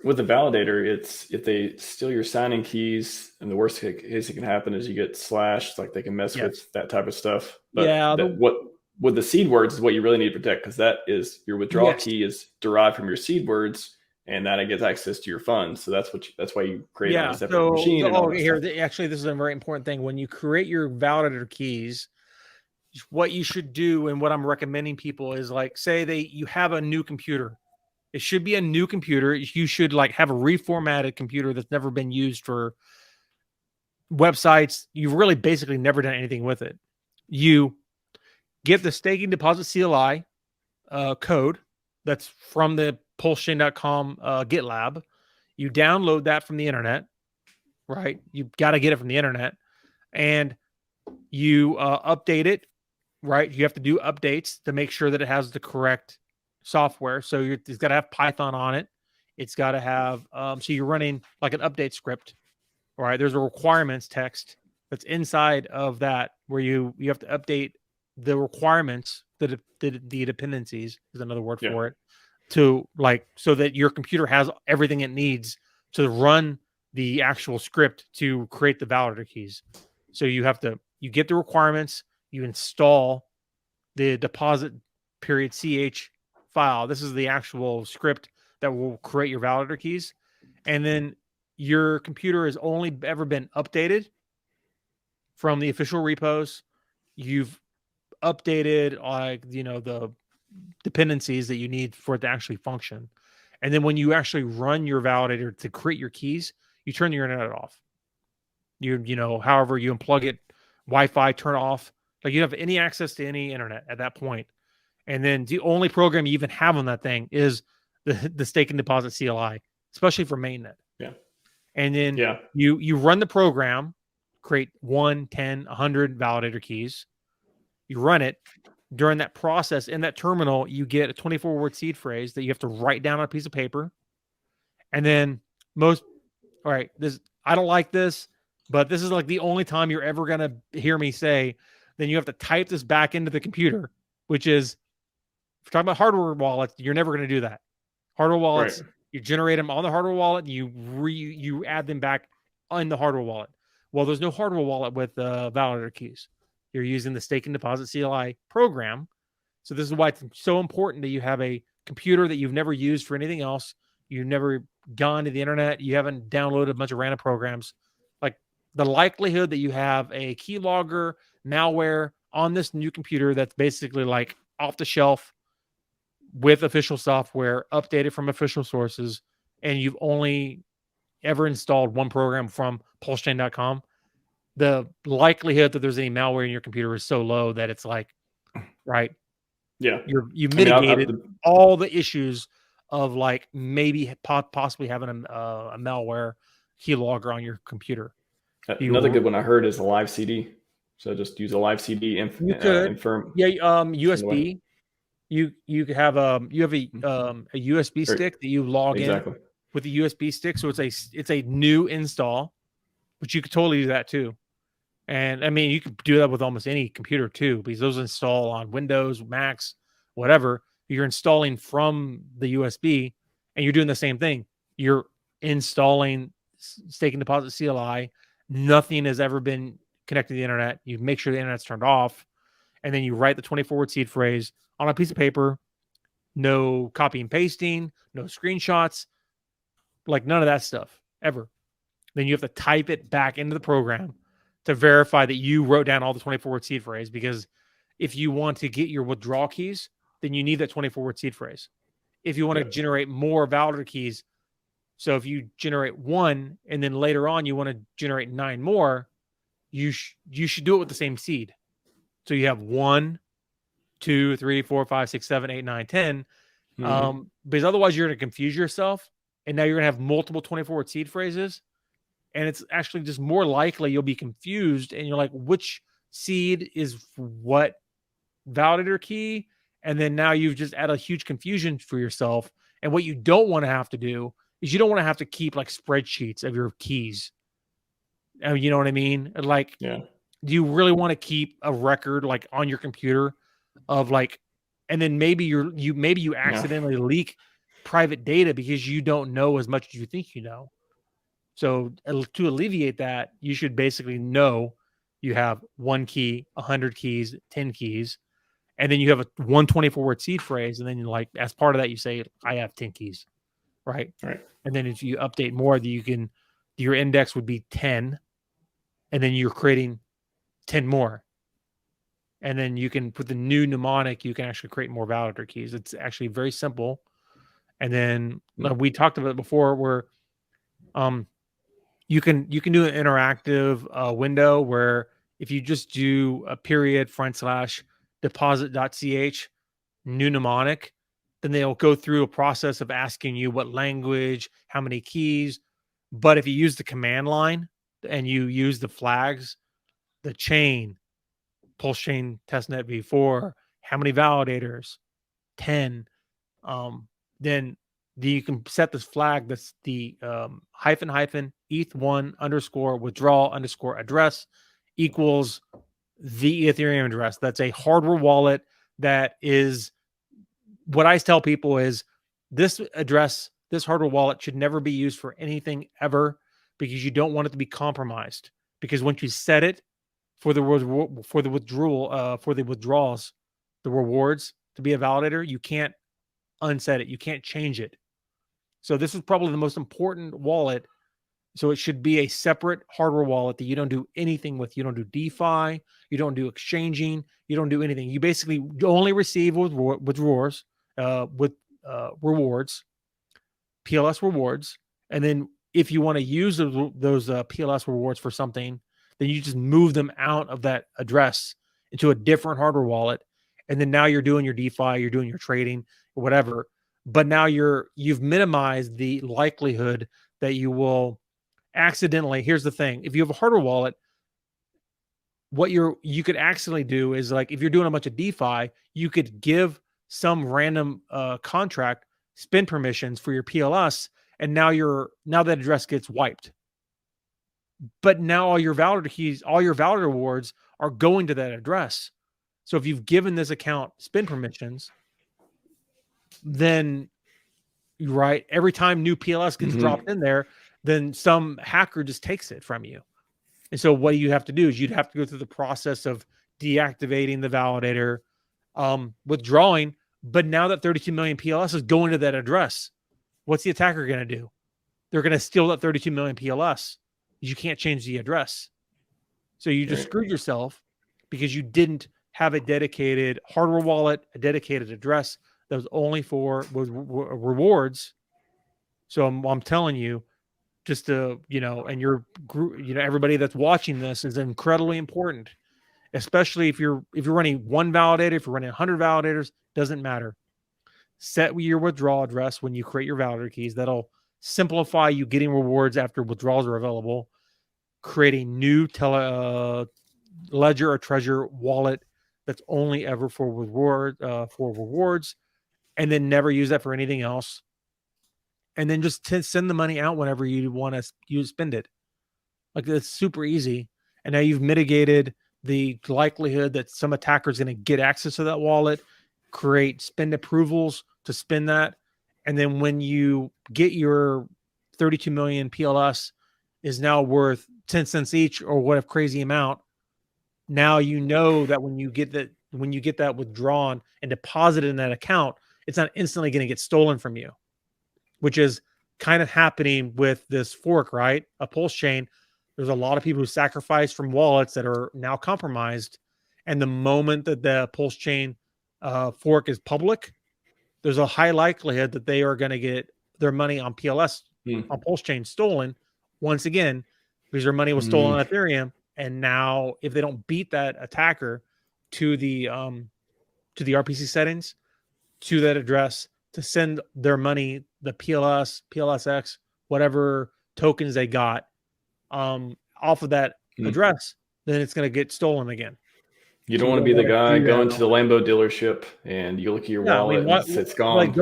with the validator, it's if they steal your signing keys, and the worst case that can happen is you get slashed. Like they can mess with that type of stuff. But what with the seed words is what you really need to protect, because that is your withdrawal key is derived from your seed words, and that it gets access to your funds. So that's why you create on a separate machine. Actually, this is a very important thing. When you create your validator keys, what you should do and what I'm recommending people is, like, say you have a new computer. It should be a new computer. You should like have a reformatted computer that's never been used for websites. You've really basically never done anything with it. You get the staking deposit CLI code that's from the PulseChain.com GitLab. You download that from the internet, right? You got to get it from the internet, and you update it, right? You have to do updates to make sure that it has the correct software. So it's got to have Python on it. It's got to have, so you're running like an update script, right? There's a requirements text that's inside of that where you have to update the requirements, the dependencies is another word for it, to like, so that your computer has everything it needs to run the actual script to create the validator keys. So you get the requirements, you install the deposit period CH file. This is the actual script that will create your validator keys. And then your computer has only ever been updated from the official repos. You've updated the dependencies that you need for it to actually function. And then when you actually run your validator to create your keys, you turn your internet off. However you unplug it, Wi-Fi, turn off. Like you don't have any access to any internet at that point. And then the only program you even have on that thing is the stake and deposit CLI, especially for mainnet. Yeah. And then you run the program, create 1, 10, 100 validator keys. You run it. During that process, in that terminal, you get a 24-word seed phrase that you have to write down on a piece of paper. And then I don't like this, but this is like the only time you're ever going to hear me say, then you have to type this back into the computer, which is, if we're talking about hardware wallets, you're never going to do that. Hardware wallets, you generate them on the hardware wallet, you add them back on the hardware wallet. Well, there's no hardware wallet with validator keys. You're using the stake and deposit CLI program. So this is why it's so important that you have a computer that you've never used for anything else. You've never gone to the internet. You haven't downloaded a bunch of random programs. Like the likelihood that you have a keylogger malware on this new computer that's basically like off the shelf with official software, updated from official sources, and you've only ever installed one program from PulseChain.com, the likelihood that there's any malware in your computer is so low that it's like, right? Yeah. You mitigated all the issues of like maybe possibly having a malware keylogger on your computer. Another good one I heard is a live CD. So just use a live CD infirm. USB. You have a USB stick that you log in with the USB stick. So it's a new install, but you could totally do that too. And I mean, you could do that with almost any computer too, because those install on Windows, Macs, whatever. You're installing from the USB, and you're doing the same thing. You're installing stake and deposit CLI. Nothing has ever been connected to the internet. You make sure the internet's turned off, and then you write the 24-word seed phrase on a piece of paper. No copy and pasting, no screenshots, like none of that stuff ever. Then you have to type it back into the program to verify that you wrote down all the 24-word seed phrase, because if you want to get your withdrawal keys, then you need that 24-word seed phrase. If you want to generate more validator keys, so if you generate 1 and then later on you want to generate 9 more, you should do it with the same seed. So you have 1, 2, 3, 4, 5, 6, 7, 8, 9, 10. Because otherwise you're going to confuse yourself, and now you're going to have multiple 24-word seed phrases. And it's actually just more likely you'll be confused, and you're like, which seed is what validator key? And then now you've just added a huge confusion for yourself. And what you don't want to have to do is you don't want to have to keep like spreadsheets of your keys. You know what I mean? Like, do you really want to keep a record like on your computer of like, and then maybe you accidentally leak private data because you don't know as much as you think you know. So to alleviate that, you should basically know you have 1 key, 100 keys, 10 keys, and then you have a 124-word seed phrase, and then like as part of that, you say, I have 10 keys, right? Right. And then if you update more, your index would be 10, and then you're creating 10 more. And then you can put the new mnemonic, you can actually create more validator keys. It's actually very simple. And then we talked about it before where you can do an interactive window where if you just do a period / deposit.ch new mnemonic, then they'll go through a process of asking you what language, how many keys. But if you use the command line and you use the flags, the chain, PulseChain testnet v4, how many validators, 10, then you can set this flag that's the -- eth1 _ withdrawal _ address equals the Ethereum address. That's a hardware wallet. That is what I tell people is this address, this hardware wallet should never be used for anything ever because you don't want it to be compromised. Because once you set it for the withdrawals, the rewards to be a validator, you can't unset it. You can't change it. So this is probably the most important wallet. So it should be a separate hardware wallet that you don't do anything with. You don't do DeFi. You don't do exchanging. You don't do anything. You basically only receive withdrawals, rewards, PLS rewards. And then if you want to use those PLS rewards for something, then you just move them out of that address into a different hardware wallet. And then now you're doing your DeFi, you're doing your trading, or whatever. But now you've minimized the likelihood that you will accidentally. Here's the thing: if you have a hardware wallet, what you could accidentally do is, like, if you're doing a bunch of DeFi, you could give some random contract spin permissions for your PLS, and now that address gets wiped. But now all your validator keys, all your validator rewards are going to that address. So if you've given this account spin permissions, then every time new PLS gets dropped in there, then some hacker just takes it from you. And so what you have to do is you'd have to go through the process of deactivating the validator, withdrawing. But now that 32 million PLS is going to that address, what's the attacker going to do? They're going to steal that 32 million PLS. You can't change the address. So you just screwed yourself because you didn't have a dedicated hardware wallet, a dedicated address that was only for rewards. So I'm telling you, just to, and your group, everybody that's watching this is incredibly important, especially if you're running one validator, if you're running 100 validators, doesn't matter. Set your withdrawal address when you create your validator keys. That'll simplify you getting rewards after withdrawals are available. Create a new ledger or treasure wallet that's only ever for rewards, and then never use that for anything else. And then just send the money out whenever you want to spend it. Like, it's super easy. And now you've mitigated the likelihood that some attacker is going to get access to that wallet, create spend approvals to spend that. And then when you get your 32 million PLS is now worth 10 cents each or what crazy amount. Now you know that when you get that withdrawn and deposited in that account, it's not instantly going to get stolen from you, which is kind of happening with this fork, right? A PulseChain. There's a lot of people who sacrifice from wallets that are now compromised. And the moment that the PulseChain fork is public, there's a high likelihood that they are going to get their money on PLS, on PulseChain stolen once again, because their money was stolen on Ethereum. And now if they don't beat that attacker to the RPC settings, to that address, to send their money, the PLS, PLSX, whatever tokens they got off of that address, then it's going to get stolen again. You don't want to be the guy going to the Lambo dealership and you look at your wallet and it's gone. Like,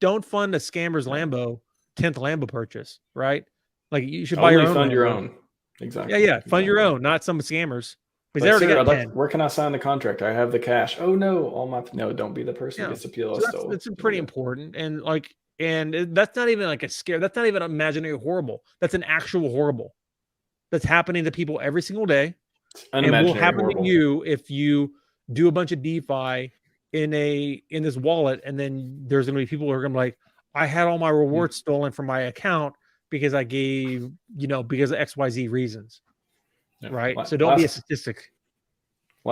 don't fund a scammer's Lambo, 10th Lambo purchase, right? Like, you should buy your own. Fund your own. Exactly. Yeah. Fund your own, not some scammers. Because they already got 10. Where can I sign the contract? I have the cash. Oh no, no, don't be the person who gets the PLS stolen. That's pretty important. And like, and that's not even like a scare. That's not even imaginary horrible. That's an actual horrible. That's happening to people every single day. And will happen to you if you do a bunch of DeFi in this wallet, and then there's going to be people who are going to be like, I had all my rewards stolen from my account because I gave, because of XYZ reasons. Yeah. Right. So don't be a statistic.